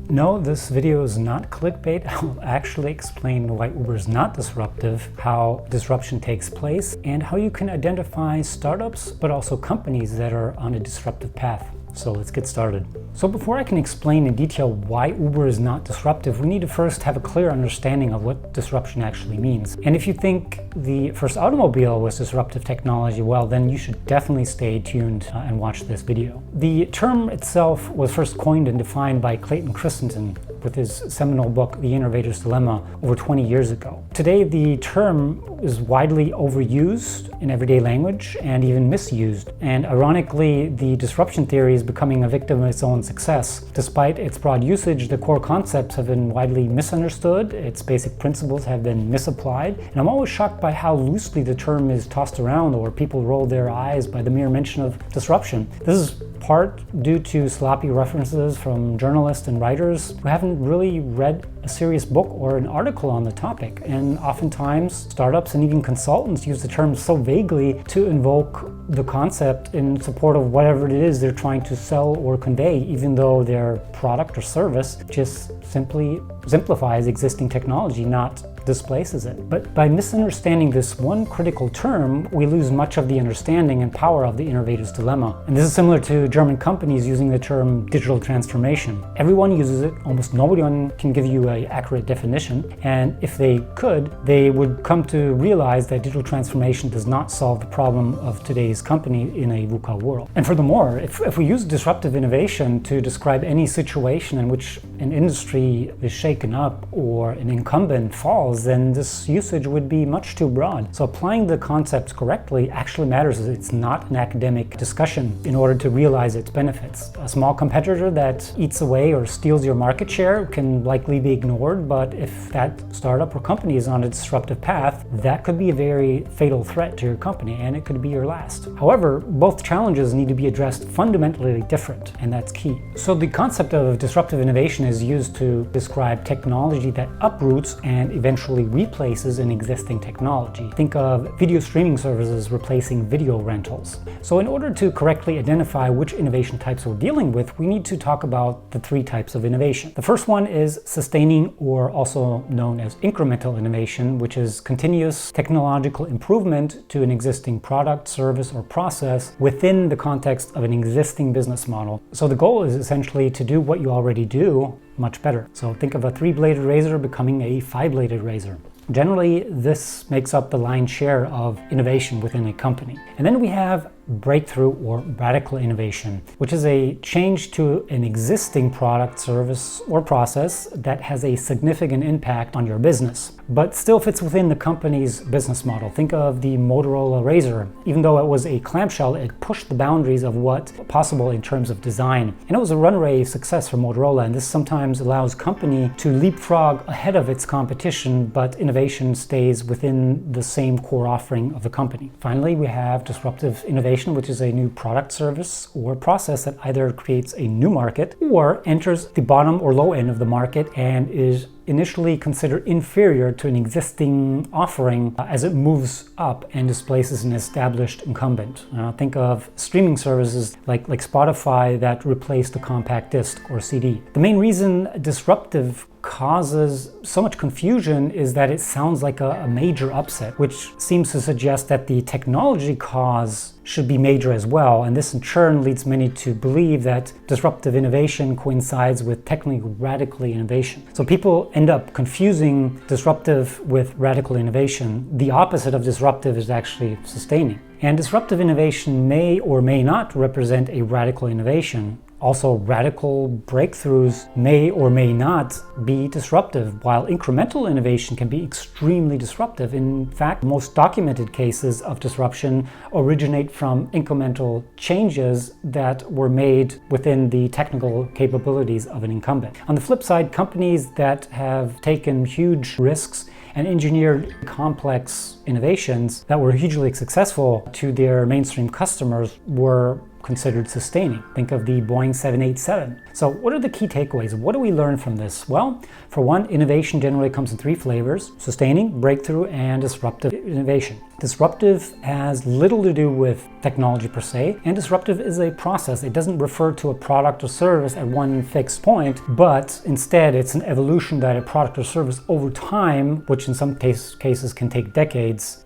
No, this video is not clickbait. I will actually explain why Uber is not disruptive, how disruption takes place, and how you can identify startups, but also companies that are on a disruptive path. So let's get started. So before I can explain in detail why Uber is not disruptive, we need to first have a clear understanding of what disruption actually means. And if you think the first automobile was disruptive technology, well, then you should definitely stay tuned and watch this video. The term itself was first coined and defined by Clayton Christensen with his seminal book, The Innovator's Dilemma, over 20 years ago. Today, the term is widely overused in everyday language and even misused. And ironically, the disruption theory is becoming a victim of its own success. Despite its broad usage, the core concepts have been widely misunderstood, its basic principles have been misapplied, and I'm always shocked by how loosely the term is tossed around or people roll their eyes by the mere mention of disruption. This is part due to sloppy references from journalists and writers who haven't really read a serious book or an article on the topic. And oftentimes, startups and even consultants use the term so vaguely to invoke the concept in support of whatever it is they're trying to sell or convey, even though their product or service just simply simplifies existing technology, not displaces it. But by misunderstanding this one critical term, we lose much of the understanding and power of the innovator's dilemma. And this is similar to German companies using the term digital transformation. Everyone uses it, almost nobody can give you an accurate definition, and if they could, they would come to realize that digital transformation does not solve the problem of today's company in a VUCA world. And furthermore, if we use disruptive innovation to describe any situation in which an industry is shaken up or an incumbent falls, then this usage would be much too broad. So applying the concepts correctly actually matters. It's not an academic discussion in order to realize its benefits. A small competitor that eats away or steals your market share can likely be ignored, but if that startup or company is on a disruptive path, that could be a very fatal threat to your company, and it could be your last. However, both challenges need to be addressed fundamentally different, and that's key. So the concept of disruptive innovation is used to describe technology that uproots and eventually replaces an existing technology. Think of video streaming services replacing video rentals. So in order to correctly identify which innovation types we're dealing with, we need to talk about the three types of innovation. The first one is sustaining, or also known as incremental innovation, which is continuous technological improvement to an existing product, service, or process within the context of an existing business model. So the goal is essentially to do what you already do much better. So think of a 3-bladed razor becoming a 5-bladed razor. Generally, this makes up the lion's share of innovation within a company. And then we have breakthrough or radical innovation, which is a change to an existing product, service, or process that has a significant impact on your business, but still fits within the company's business model. Think of the Motorola Razr. Even though it was a clamshell, it pushed the boundaries of what's possible in terms of design. And it was a runaway success for Motorola, and this sometimes allows company to leapfrog ahead of its competition, but innovation stays within the same core offering of the company. Finally, we have disruptive innovation, which is a new product, service, or process that either creates a new market or enters the bottom or low end of the market and is initially considered inferior to an existing offering as it moves up and displaces an established incumbent. Think of streaming services like Spotify that replaced the compact disc or CD. The main reason disruptive causes so much confusion is that it sounds like a major upset, which seems to suggest that the technology cause should be major as well, and this in turn leads many to believe that disruptive innovation coincides with technically radical innovation. So people end up confusing disruptive with radical innovation. The opposite of disruptive is actually sustaining. And disruptive innovation may or may not represent a radical innovation. Also, radical breakthroughs may or may not be disruptive, while incremental innovation can be extremely disruptive. In fact, most documented cases of disruption originate from incremental changes that were made within the technical capabilities of an incumbent. On the flip side, companies that have taken huge risks and engineered complex innovations that were hugely successful to their mainstream customers were considered sustaining. Think of the Boeing 787. So what are the key takeaways? What do we learn from this? Well, for one, innovation generally comes in three flavors: sustaining, breakthrough, and disruptive innovation. Disruptive has little to do with technology per se, and disruptive is a process. It doesn't refer to a product or service at one fixed point, but instead it's an evolution that a product or service over time, which in some cases can take decades,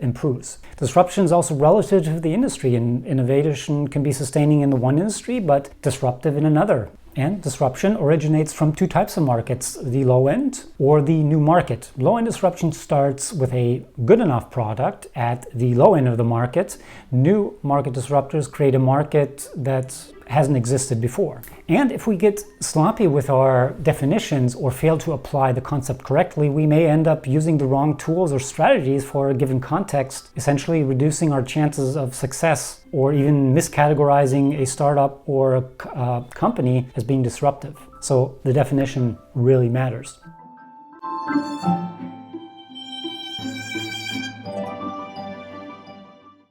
improves. Disruption is also relative to the industry, and innovation can be sustaining in the one industry, but disruptive in another. And disruption originates from two types of markets: the low end or the new market. Low end disruption starts with a good enough product at the low end of the market. New market disruptors create a market that hasn't existed before. And if we get sloppy with our definitions or fail to apply the concept correctly, we may end up using the wrong tools or strategies for a given context, essentially reducing our chances of success or even miscategorizing a startup or a company as being disruptive. So the definition really matters.